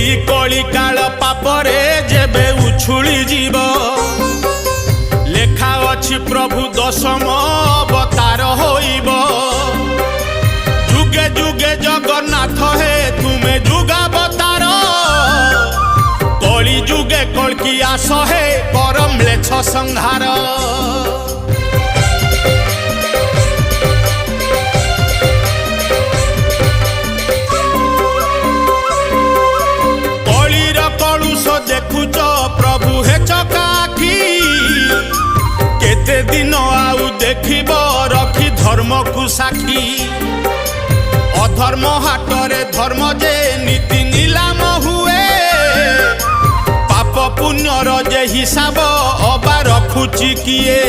एई कली काल पापरे जेबे उछुली जीव लेखा अछि प्रभु दशम अवतार होइब जुगे जुगे जगन्नाथ हे तुमे जुगावतार कली जुगे कल्की आस हे परम लेछ संहार देखुच प्रभु हे चकाखी केते दिन आउ देखिब रखी धर्म को साखी अधर्म हाटरे धर्म जे नीति नीलाम हुए पाप पुण्यर जे हिसाब अबा रखुची किए